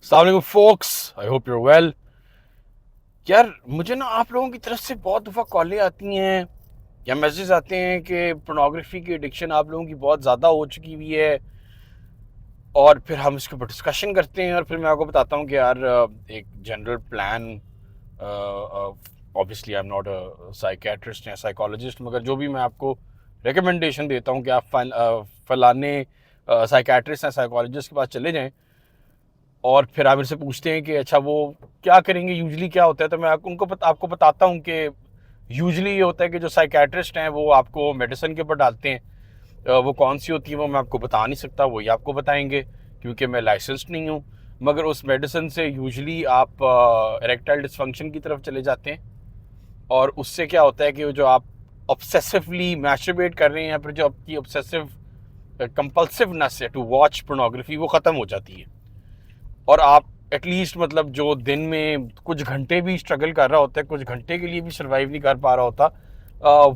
अस्सलाम वालेकुम folks, I hope you're well. यार मुझे ना आप लोगों की तरफ से बहुत दफ़ा कॉलें आती हैं या मैसेज आते हैं कि पोर्नोग्राफी की एडिक्शन आप लोगों की बहुत ज़्यादा हो चुकी हुई है, और फिर हम इसके ऊपर डिस्कशन करते हैं और फिर मैं आपको बताता हूँ कि यार एक general plan, obviously I am not a psychiatrist या साइकोलॉजिस्ट, मगर जो भी मैं आपको रिकमेंडेशन देता हूँ कि आप फलाने साइकेट्रिस्ट या साइकोलॉजिस्ट के पास चले जाएं, और फिर आप इनसे पूछते हैं कि अच्छा वो क्या करेंगे, यूजली क्या होता है, तो मैं आपको बताता हूँ कि यूजली ये होता है कि जो साइकेट्रिस्ट हैं वो आपको मेडिसिन के ऊपर डालते हैं। वो कौन सी होती है वो मैं आपको बता नहीं सकता, वही आपको बताएंगे क्योंकि मैं लाइसेंस्ड नहीं हूँ। मगर उस मेडिसिन से यूजली आप इरेक्टाइल डिसफंक्शन की तरफ चले जाते हैं, और उससे क्या होता है कि जो आप ऑब्सेसिवली मैस्टरबेट कर रहे हैं या फिर जो आपकी ऑब्सेसिव कंपल्सिवनेस है टू वॉच पोर्नोग्राफी वो ख़त्म हो जाती है, और आप एटलीस्ट मतलब जो दिन में कुछ घंटे भी स्ट्रगल कर रहा होता है, कुछ घंटे के लिए भी सर्वाइव नहीं कर पा रहा होता,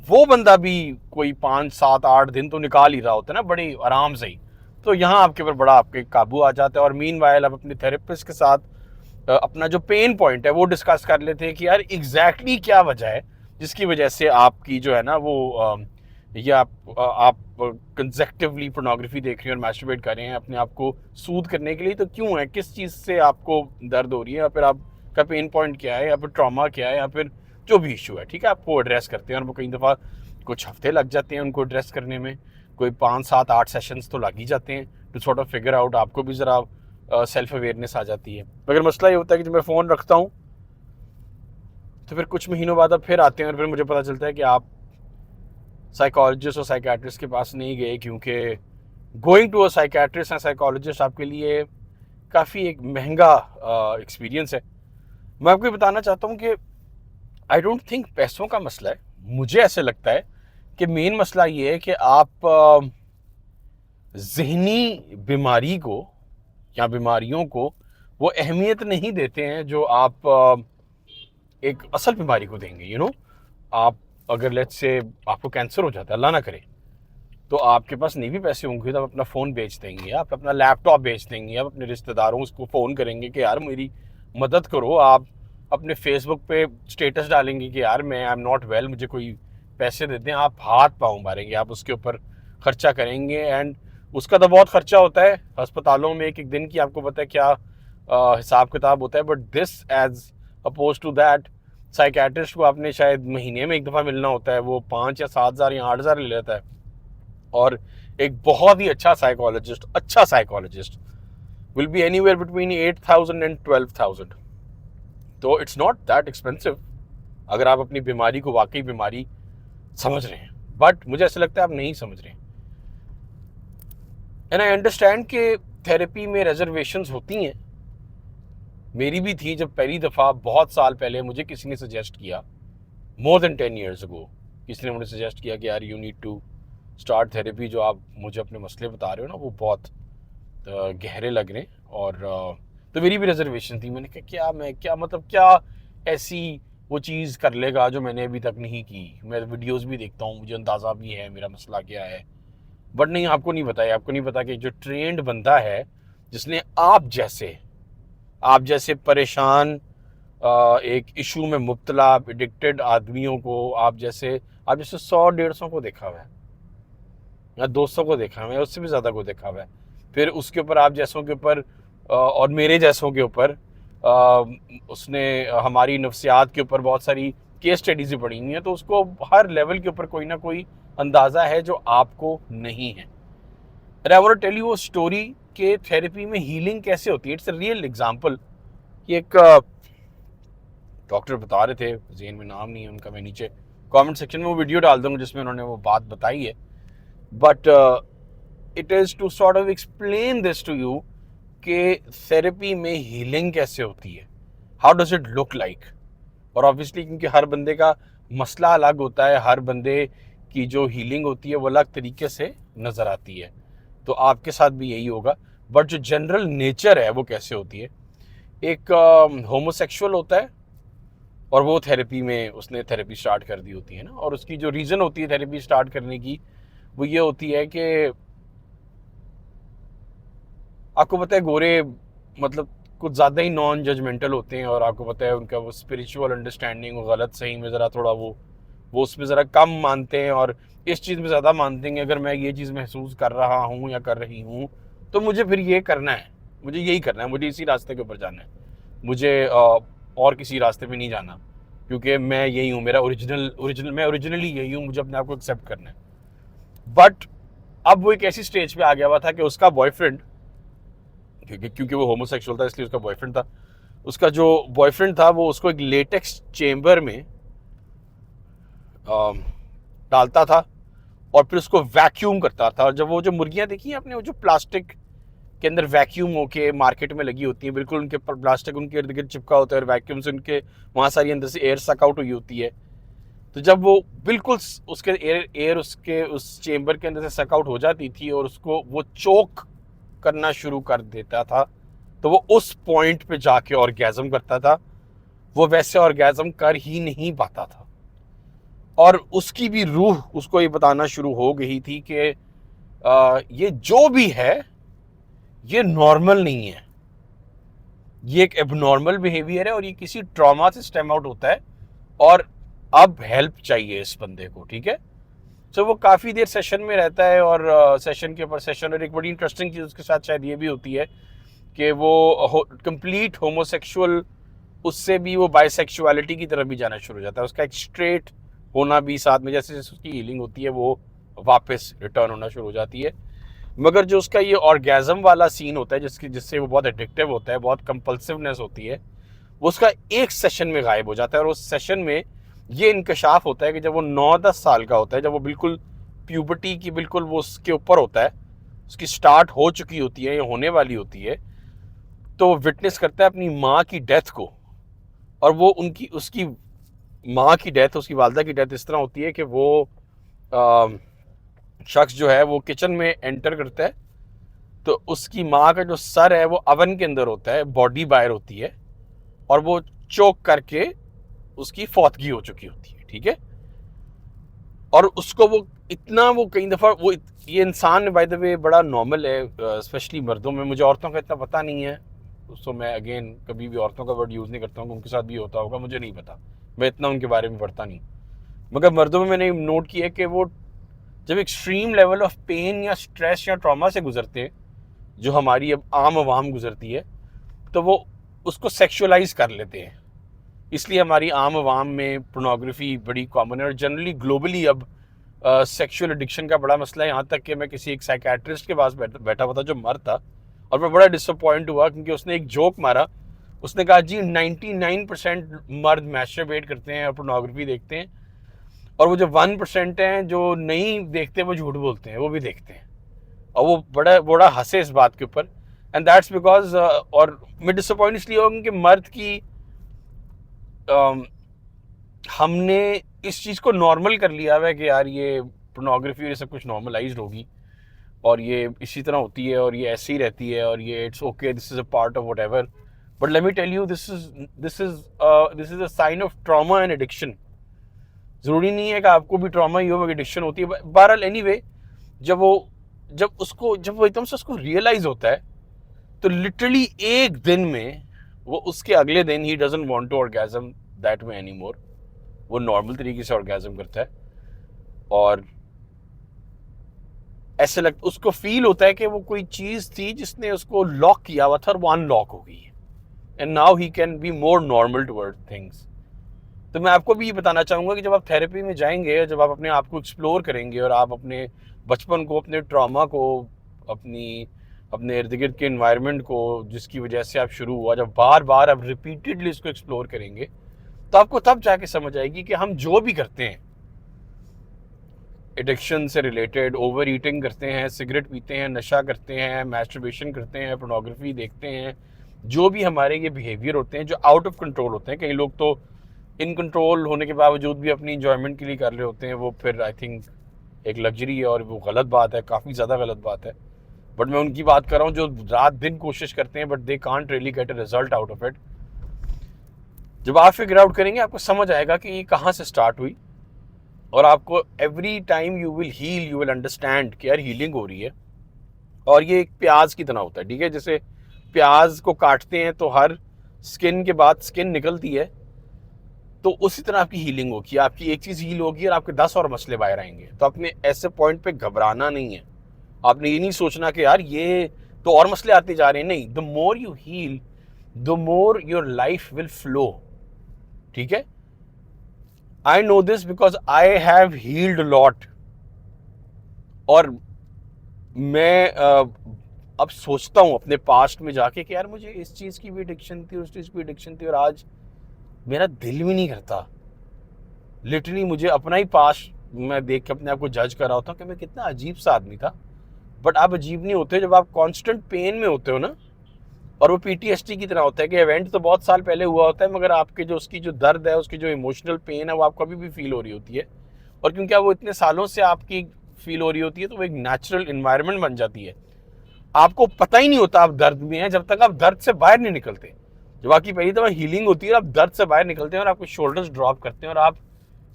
वो बंदा भी कोई 5 7 8 दिन तो निकाल ही रहा होता है ना, बड़ी आराम से ही। तो यहाँ आपके ऊपर बड़ा आपके काबू आ जाता है, और मीन वाइल आप अपने थेरेपिस्ट के साथ अपना जो पेन पॉइंट है वो डिस्कस कर लेते हैं कि यार एग्जैक्टली क्या वजह है जिसकी वजह से आपकी जो है ना वो या आप कंसेक्टिवली पोर्नोग्राफी देख रहे हैं और मैस्टरबेट कर रहे हैं अपने आप को सूद करने के लिए, तो क्यों है, किस चीज़ से आपको दर्द हो रही है, या फिर आपका पेन पॉइंट क्या है, या फिर ट्रॉमा क्या है, या फिर जो भी इशू है, ठीक है, आपको एड्रेस करते हैं। और वो कई दफ़ा कुछ हफ्ते लग जाते हैं उनको एड्रेस करने में, कोई 5 7 8 सेशंस तो लग ही जाते हैं to sort of figure out, आपको भी ज़रा सेल्फ अवेयरनेस आ जाती है। मगर मसला ये होता है कि जब मैं फ़ोन रखता हूँ तो फिर कुछ महीनों बाद अब फिर आते हैं और फिर मुझे पता चलता है कि आप साइकोलॉजिस्ट और साइकेट्रिस्ट के पास नहीं गए, क्योंकि going to a psychiatrist and psychologist आपके लिए काफ़ी एक महंगा एक्सपीरियंस है। मैं आपको बताना चाहता हूँ कि आई डोंट थिंक पैसों का मसला है। मुझे ऐसे लगता है कि मेन मसला ये है कि आप ज़हनी बीमारी को या बीमारियों को वो अहमियत नहीं देते हैं जो आप एक असल बीमारी को देंगे। आप अगर लेट्स से आपको कैंसर हो जाता है, अल्लाह ना करे, तो आपके पास नहीं भी पैसे होंगे तो आप अपना फ़ोन बेच देंगे, आप अपना लैपटॉप बेच देंगे, आप अपने रिश्तेदारों को फ़ोन करेंगे कि यार मेरी मदद करो, आप अपने फेसबुक पे स्टेटस डालेंगे कि यार मैं आई एम नॉट वेल, मुझे कोई पैसे दे दें, आप हाथ पाँव मारेंगे, आप उसके ऊपर खर्चा करेंगे। एंड उसका तो बहुत खर्चा होता है अस्पतालों में, एक एक दिन की आपको पता है क्या हिसाब किताब होता है, but this as oppose to that psychiatrist को आपने शायद महीने में एक दफ़ा मिलना होता है, वो 5 या 7 हज़ार या 8 हज़ार ले लेता है, और एक बहुत ही अच्छा psychologist will be anywhere between 8,000 and 12,000। तो इट्स नॉट दैट एक्सपेंसिव अगर आप अपनी बीमारी को वाकई बीमारी समझ रहे हैं, बट मुझे ऐसा लगता है आप नहीं समझ रहे हैं। एंड आई अंडरस्टैंड कि थेरेपी में रिजर्वेशंस होती हैं, मेरी भी थी जब पहली दफ़ा बहुत साल पहले मुझे किसी ने सजेस्ट किया, मोर देन 10 years ago, किसी ने मुझे सजेस्ट किया कि यार you need to start therapy, जो आप मुझे अपने मसले बता रहे हो ना वो बहुत गहरे लग रहे हैं। और तो मेरी भी रिजर्वेशन थी, मैंने कहा क्या मैं क्या मतलब क्या ऐसी वो चीज़ कर लेगा जो मैंने अभी तक नहीं की। मैं वीडियोस भी देखता हूँ, मुझे अंदाज़ा भी है मेरा मसला क्या है, बट नहीं, आपको नहीं बताया, आपको नहीं पता कि जो ट्रेंड बंदा है जिसने आप जैसे परेशान एक इशू में मुब्तला एडिक्टेड आदमियों को, आप जैसे 100 150 को देखा हुआ है, या 200 को देखा हुआ है, उससे भी ज़्यादा को देखा हुआ है। फिर उसके ऊपर आप जैसों के ऊपर और मेरे जैसों के ऊपर उसने हमारी नफ्सियात के ऊपर बहुत सारी केस स्टडीज़ भी पढ़ी हुई हैं, तो उसको हर लेवल के ऊपर कोई ना कोई अंदाज़ा है जो आपको नहीं है। And I want to tell you a story कि थेरेपी में हीलिंग कैसे होती है। इट्स अ रियल एग्जांपल कि एक डॉक्टर बता रहे थे, जेन में नाम नहीं है उनका, मैं नीचे कमेंट सेक्शन में वो वीडियो डाल दूंगा जिसमें उन्होंने वो बात बताई है, but it is to sort of explain this to you कि थेरेपी में हीलिंग कैसे होती है, how does it look like. और ऑब्वियसली क्योंकि हर बंदे का मसला अलग होता है, हर बंदे की जो हीलिंग होती है वो अलग तरीके से नज़र आती है, तो आपके साथ भी यही होगा। बट जो जनरल नेचर है वो कैसे होती है, एक होमोसेक्सुअल होता है और वो थेरेपी में उसने थेरेपी स्टार्ट कर दी होती है ना, और उसकी जो रीज़न होती है थेरेपी स्टार्ट करने की वो ये होती है कि आपको पता है गोरे मतलब कुछ ज़्यादा ही नॉन जजमेंटल होते हैं, और आपको पता है उनका वो स्पिरिचुअल अंडरस्टैंडिंग वो गलत सही में ज़रा थोड़ा वो उसमें ज़रा कम मानते हैं, और इस चीज़ में ज़्यादा मानते हैं कि अगर मैं ये चीज़ महसूस कर रहा हूँ या कर रही हूँ तो मुझे फिर ये करना है, मुझे यही करना है, मुझे इसी रास्ते के ऊपर जाना है, मुझे और किसी रास्ते पे नहीं जाना, क्योंकि मैं यही हूँ, मेरा ओरिजिनल मैं ओरिजिनली यही हूँ, मुझे अपने आप को एक्सेप्ट करना है। बट अब वो एक ऐसी स्टेज पे आ गया हुआ था कि उसका बॉयफ्रेंड, क्योंकि वो होमोसेक्सुअल था इसलिए उसका बॉयफ्रेंड था, उसका जो बॉयफ्रेंड था वो उसको एक लेटेक्स चेम्बर में डालता था और फिर उसको वैक्यूम करता था। और जब वो जो मुर्गियां देखी आपने, वो जो प्लास्टिक के अंदर वैक्यूम होके मार्केट में लगी होती है, बिल्कुल उनके प्लास्टिक उनके इर्द गिर्द चिपका होता है और वैक्यूम से उनके वहाँ सारी अंदर से एयर सक आउट हुई होती है। तो जब वो बिल्कुल उसके एयर उसके उस चेम्बर के अंदर से सक आउट हो जाती थी और उसको वो चोक करना शुरू कर देता था, तो वो उस पॉइंट पे जाके ऑर्गेज़म करता था। वो वैसे ऑर्गेज़म कर ही नहीं पाता था, और उसकी भी रूह उसको ये बताना शुरू हो गई थी कि ये जो भी है ये नॉर्मल नहीं है, ये एक एबनॉर्मल बिहेवियर है और ये किसी ट्रॉमा से स्टेम आउट होता है, और अब हेल्प चाहिए इस बंदे को, ठीक है। सो वो काफ़ी देर सेशन में रहता है, और सेशन के ऊपर सेशन, और एक बड़ी इंटरेस्टिंग चीज़ उसके साथ शायद ये भी होती है कि वो कंप्लीट होमोसेक्सुअल, उससे भी वो बाइसेक्सुअलिटी की तरफ भी जाना शुरू हो जाता है, उसका एक स्ट्रेट होना भी साथ में, जैसे जैसे उसकी हीलिंग होती है वो वापस रिटर्न होना शुरू हो जाती है। मगर जो उसका ये ऑर्गेज़म वाला सीन होता है जिससे वो बहुत एडिक्टिव होता है, बहुत कंपल्सिवनेस होती है, वो उसका एक सेशन में गायब हो जाता है। और उस सेशन में ये इंकशाफ होता है कि जब वो 9-10 साल का होता है, जब वो बिल्कुल प्यूबर्टी की बिल्कुल वो उसके ऊपर होता है, उसकी स्टार्ट हो चुकी होती है या होने वाली होती है, तो वो विटनेस करता है अपनी माँ की डेथ को। और वो उसकी माँ की डेथ, उसकी वालदा की डेथ इस तरह होती है कि वो शख्स जो है वो किचन में एंटर करता है, तो उसकी माँ का जो सर है वो अवन के अंदर होता है, बॉडी बाहर होती है, और वो चोक करके उसकी फौतगी हो चुकी होती है, ठीक है। और उसको वो इतना, वो कई दफ़ा वो ये इंसान बाय द वे बड़ा नॉर्मल है, स्पेशली मर्दों में, मुझे औरतों का इतना पता नहीं है, तो मैं अगेन कभी भी औरतों का वर्ड यूज़ नहीं करता हूँ, उनके साथ भी होता होगा, मुझे नहीं पता, मैं इतना उनके बारे में पढ़ता नहीं। मगर मर्दों में मैंने नोट किया कि वो जब एक्सट्रीम लेवल ऑफ पेन या स्ट्रेस या ट्रॉमा से गुजरते हैं, जो हमारी अब आम आवाम गुजरती है, तो वो उसको सेक्सुअलाइज कर लेते हैं। इसलिए हमारी आम आवाम में पोर्नोग्राफी बड़ी कॉमन है, और जनरली ग्लोबली अब सेक्सुअल एडिक्शन का बड़ा मसला है। यहाँ तक कि मैं किसी एक साइकेट्रिस्ट के पास बैठा हुआ था जो मर्द था, और मैं बड़ा डिसअपॉइंट हुआ क्योंकि उसने एक जोक मारा। उसने कहा जी 99% मर्द मैस्टरबेट करते हैं और पोर्नोग्राफी देखते हैं, और वो जो 1% हैं जो नहीं देखते वो झूठ बोलते हैं, वो भी देखते हैं। और वो बड़ा बड़ा हंसे इस बात के ऊपर, एंड दैट्स बिकॉज, और मैं डिसअपॉइंट इसलिए हुआ क्योंकि मर्द की हमने इस चीज़ को नॉर्मल कर लिया हुआ है कि यार ये पोर्नोग्राफी और ये सब कुछ नॉर्मलाइज्ड होगी, और ये इसी तरह होती है, और ये ऐसी ही रहती है, और ये it's okay, this is a part of whatever. But let me tell you, this is a sign of trauma and addiction. ज़रूरी नहीं है कि आपको भी ट्रॉमा ही हो, एडिक्शन होती है। बहरहाल एनीवे, जब वो एकदम से उसको रियलाइज होता है, तो लिटरली एक दिन में वो उसके अगले दिन ही doesn't want to orgasm that way any more, वो नॉर्मल तरीके से ऑर्गेज़म करता है, और ऐसे लगता उसको फील होता है कि वो कोई चीज़ थी जिसने उसको लॉक किया हुआ था और वो अनलॉक हो गई है, and now he can be more normal toward things. तो मैं आपको भी ये बताना चाहूँगा कि जब आप थेरेपी में जाएंगे, जब आप अपने आप को एक्सप्लोर करेंगे और आप अपने बचपन को, अपने ट्रॉमा को, अपने इर्द गिर्द के इन्वायरमेंट को जिसकी वजह से आप शुरू हुआ, जब बार बार आप रिपीटेडली इसको एक्सप्लोर करेंगे, तो आपको तब जाके समझ आएगी कि हम जो भी करते हैं एडिक्शन से रिलेटेड, ओवर ईटिंग करते हैं, सिगरेट पीते हैं, नशा करते हैं, मैस्टरबेशन करते हैं, पोर्नोग्राफी देखते हैं, जो भी हमारे ये बिहेवियर होते हैं जो आउट ऑफ कंट्रोल होते हैं, कई लोग तो इन कंट्रोल होने के बावजूद भी अपनी इंजॉयमेंट के लिए कर रहे होते हैं, वो फिर आई थिंक एक लग्जरी है, और वो गलत बात है, काफ़ी ज़्यादा गलत बात है। बट मैं उनकी बात कर रहा हूँ जो रात दिन कोशिश करते हैं, but they can't really get a result out of it. जब आप फिगर आउट करेंगे, आपको समझ आएगा कि ये कहाँ से स्टार्ट हुई, और आपको every time you will heal, you will understand कि यार हीलिंग हो रही है। और ये एक प्याज की तरह होता है, ठीक है, जैसे प्याज को काटते हैं तो हर स्किन के बाद स्किन निकलती है, तो उसी तरह आपकी हीलिंग होगी। आपकी एक चीज़ हील होगी और आपके 10 और मसले बाहर आएंगे। तो आपने ऐसे पॉइंट पे घबराना नहीं है। आपने ये नहीं सोचना कि यार ये तो और मसले आते जा रहे हैं। नहीं, the more you heal the more your life will flow. ठीक है, I know this because I have healed lot. और मैं अब सोचता हूँ अपने पास्ट में जाके कि यार मुझे इस चीज़ की भी एडिक्शन थी, उस चीज़ की एडिक्शन थी, और आज मेरा दिल भी नहीं करता। लिटरली मुझे अपना ही पास्ट मैं देख के अपने आप को जज कर रहा होता हूँ कि मैं कितना अजीब सा आदमी था। बट आप अजीब नहीं होते जब आप कांस्टेंट पेन में होते हो ना। और वो पीटीएसडी की तरह होता है कि इवेंट तो बहुत साल पहले हुआ होता है, मगर आपके जो उसकी जो दर्द है, उसकी जो इमोशनल पेन है, वो आपको अभी भी फील हो रही होती है। और क्योंकि वो इतने सालों से आपकी फील हो रही होती है, तो वो एक नेचुरल इन्वायरमेंट बन जाती है। आपको पता ही नहीं होता आप दर्द में हैं जब तक आप दर्द से बाहर नहीं निकलते। जब आपकी पहली दफा हीलिंग होती है, आप दर्द से बाहर निकलते हैं और आपके शोल्डर्स ड्रॉप करते हैं और आप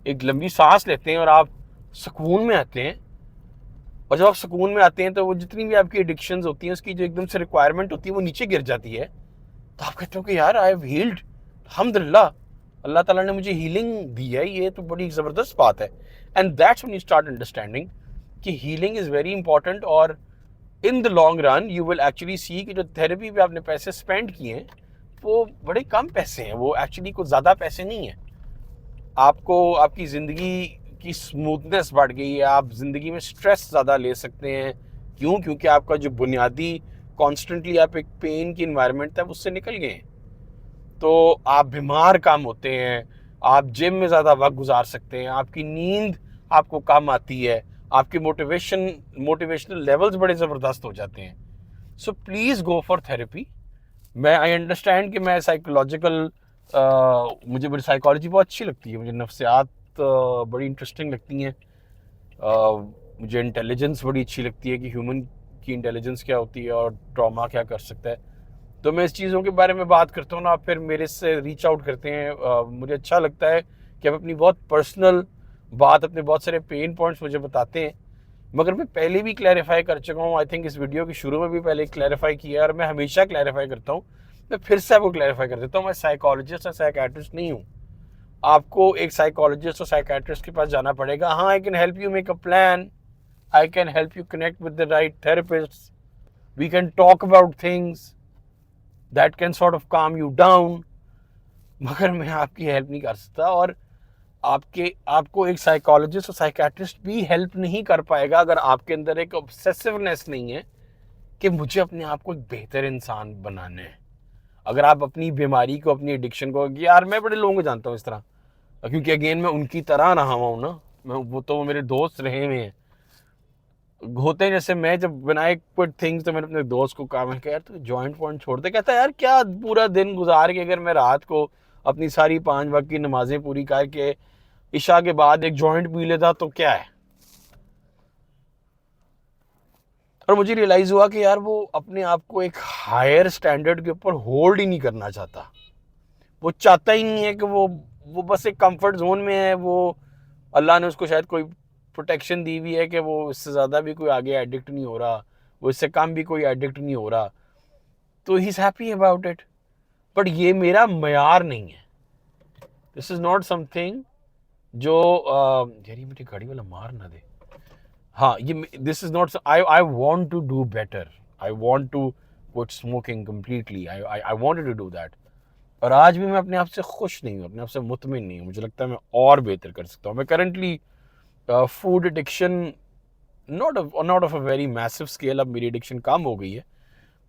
एक लंबी सांस लेते हैं और आप सुकून में आते हैं। और जब आप सुकून में आते हैं तो वो जितनी भी आपकी एडिक्शंस होती हैं, उसकी जो एकदम से रिक्वायरमेंट होती है, वो नीचे गिर जाती है। तो आप कहते हो कि यार आई हैव हील्ड, अल्हम्दुलिल्लाह, अल्लाह ताला ने मुझे हीलिंग दी है। ये तो बड़ी ज़बरदस्त बात है। And that's when you start understanding कि हीलिंग इज़ वेरी इंपॉर्टेंट। और in the long run you will actually see कि जो थेरेपी पे आपने पैसे स्पेंड किए हैं, वो बड़े कम पैसे हैं, वो एक्चुअली कुछ ज़्यादा पैसे नहीं हैं। आपको आपकी ज़िंदगी की स्मूथनेस बढ़ गई है, आप ज़िंदगी में स्ट्रेस ज़्यादा ले सकते हैं। क्यों? क्योंकि आपका जो बुनियादी कॉन्स्टेंटली आप एक पेन की इन्वायरमेंट था, उससे निकल गए हैं। तो आप बीमार कम होते हैं, आप जिम में ज़्यादा वक्त गुजार सकते हैं, आपकी नींद आपको कम आती है, आपके मोटिवेशनल लेवल्स बड़े ज़बरदस्त हो जाते हैं। So please go for therapy. मैं आई अंडरस्टैंड कि मैं साइकोलॉजिकल मुझे बड़ी साइकोलॉजी बहुत अच्छी लगती है, मुझे नफ्सियात बड़ी इंटरेस्टिंग लगती हैं। मुझे इंटेलिजेंस बड़ी अच्छी लगती है कि ह्यूमन की इंटेलिजेंस क्या होती है और ट्रॉमा क्या कर सकता है। तो मैं इस चीज़ों के बारे में बात करता हूँ ना, आप फिर मेरे से रीच आउट करते हैं। मुझे अच्छा लगता है कि आप अपनी बहुत पर्सनल बात, अपने बहुत सारे पेन पॉइंट्स मुझे बताते हैं। मगर मैं पहले भी क्लैरिफाई कर चुका हूँ, आई थिंक इस वीडियो के शुरू में भी पहले क्लैरिफाई किया है, और मैं हमेशा क्लैरिफाई करता हूँ। मैं फिर से आपको क्लैरिफाई कर देता हूँ, मैं साइकोलॉजिस्ट या साइकेट्रिस्ट नहीं हूँ। आपको एक साइकोलॉजिस्ट और साइकेट्रिस्ट के पास जाना पड़ेगा। हाँ, I can help you make a plan, I can help you connect with the right therapist, we can talk about things that can sort of calm you down. मगर मैं आपकी हेल्प नहीं कर सकता, और आपको एक साइकोलॉजिस्ट और साइकेट्रिस्ट भी हेल्प नहीं कर पाएगा अगर आपके अंदर एक ऑब्सेसिवनेस नहीं है कि मुझे अपने आप को एक बेहतर इंसान बनाना है। अगर आप अपनी बीमारी को, अपनी एडिक्शन को, यार मैं बड़े लोगों को जानता हूँ इस तरह, क्योंकि अगेन मैं उनकी तरह रहा हूँ ना, मैं वो मेरे दोस्त रहे हुए हैं। होते हैं जैसे मैं जब बनाए कुछ थिंग्स, तो मैंने अपने दोस्त को कहा, मैं कहा यार तू जॉइंट पॉइंट छोड़ दे। कहता है यार क्या पूरा दिन गुजार के अगर मैं रात को अपनी सारी 5 वक्त की नमाजें पूरी करके इशा के बाद एक जॉइंट पी लेता तो क्या है। और मुझे रियलाइज हुआ कि यार वो अपने आप को एक हायर स्टैंडर्ड के ऊपर होल्ड ही नहीं करना चाहता। वो चाहता ही नहीं है कि वो बस एक कंफर्ट जोन में है। वो अल्लाह ने उसको शायद कोई प्रोटेक्शन दी हुई है कि वो इससे ज़्यादा भी कोई आगे एडिक्ट नहीं हो रहा, वो इससे कम भी कोई एडिक्ट नहीं हो रहा, तो he is happy about it. But ये मेरा मयार नहीं है। दिस इज़ नॉट समथिंग जो यार ये मुझे गाड़ी वाला मार ना दे। हाँ, ये this is not, I want to do better, I want to quit smoking completely, I wanted to do that. और आज भी मैं अपने आप से खुश नहीं हूँ, अपने आप से मुतमिन नहीं हूँ। मुझे लगता है मैं और बेहतर कर सकता हूँ। मैं currently food addiction, not of a very massive scale, अब मेरी एडिक्शन कम हो गई है,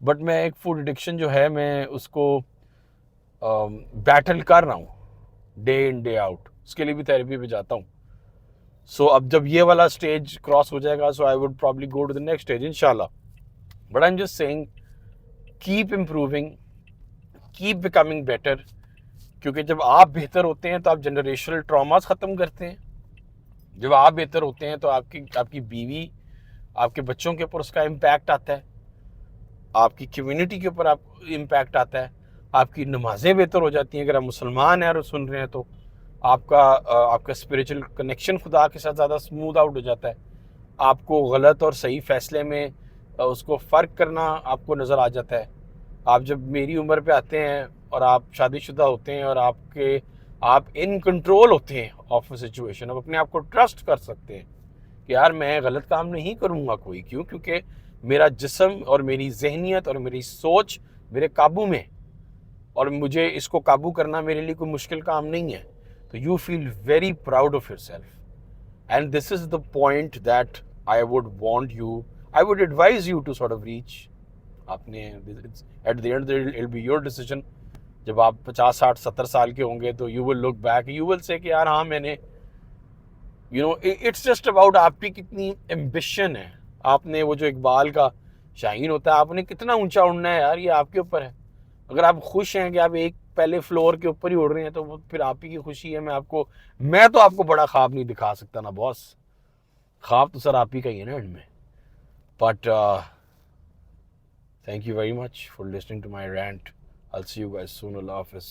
बट मैं एक फूड एडिक्शन जो है मैं उसको बैटल कर रहा हूँ डे इन डे आउट। उसके लिए भी थेरेपी पे जाता हूँ। सो अब जब ये वाला स्टेज क्रॉस हो जाएगा, so I would probably go to the next stage इंशाल्लाह। But I am just saying keep improving, keep becoming better, क्योंकि जब आप बेहतर होते हैं तो आप जनरेशनल ट्रॉमास ख़त्म करते हैं। जब आप बेहतर होते हैं तो आपकी बीवी, आपके बच्चों के ऊपर उसका इम्पैक्ट आता है, आपकी कम्युनिटी के ऊपर आप इम्पैक्ट आता है, आपकी नमाजें बेहतर हो जाती हैं। अगर आप मुसलमान हैं और सुन रहे हैं तो आपका स्पिरिचुअल कनेक्शन खुदा के साथ ज़्यादा स्मूथ आउट हो जाता है। आपको गलत और सही फैसले में उसको फ़र्क करना आपको नज़र आ जाता है। आप जब मेरी उम्र पे आते हैं और आप शादीशुदा होते हैं और आप इन कंट्रोल होते हैं ऑफ अ सिचुएशन, आप अपने आप को ट्रस्ट कर सकते हैं कि यार मैं गलत काम नहीं करूँगा कोई, क्यों? क्योंकि मेरा जिस्म और मेरी जहनीत और मेरी सोच मेरे काबू में, और मुझे इसको काबू करना मेरे लिए कोई मुश्किल काम नहीं है। तो you feel very proud of yourself, and this is the point that I would want you, I would advise you to sort of reach. आपने at the end it will be your decision. जब आप 50, 60, 70 साल के होंगे तो you will look back, you will say कि यार हाँ मैंने इट्स जस्ट अबाउट आपकी कितनी एम्बिशन है। आपने वो जो इकबाल का शाहीन होता है, आपने कितना ऊंचा उड़ना है यार, ये आपके ऊपर है। अगर आप खुश हैं कि आप एक पहले फ्लोर के ऊपर ही उड़ रहे हैं तो वो फिर आप ही की खुशी है। मैं तो आपको बड़ा ख्वाब नहीं दिखा सकता ना बॉस, ख्वाब तो सर आप ही का ही है ना एंड में। But thank you very much for listening to my rant. I'll see you guys soon. Allah Hafiz.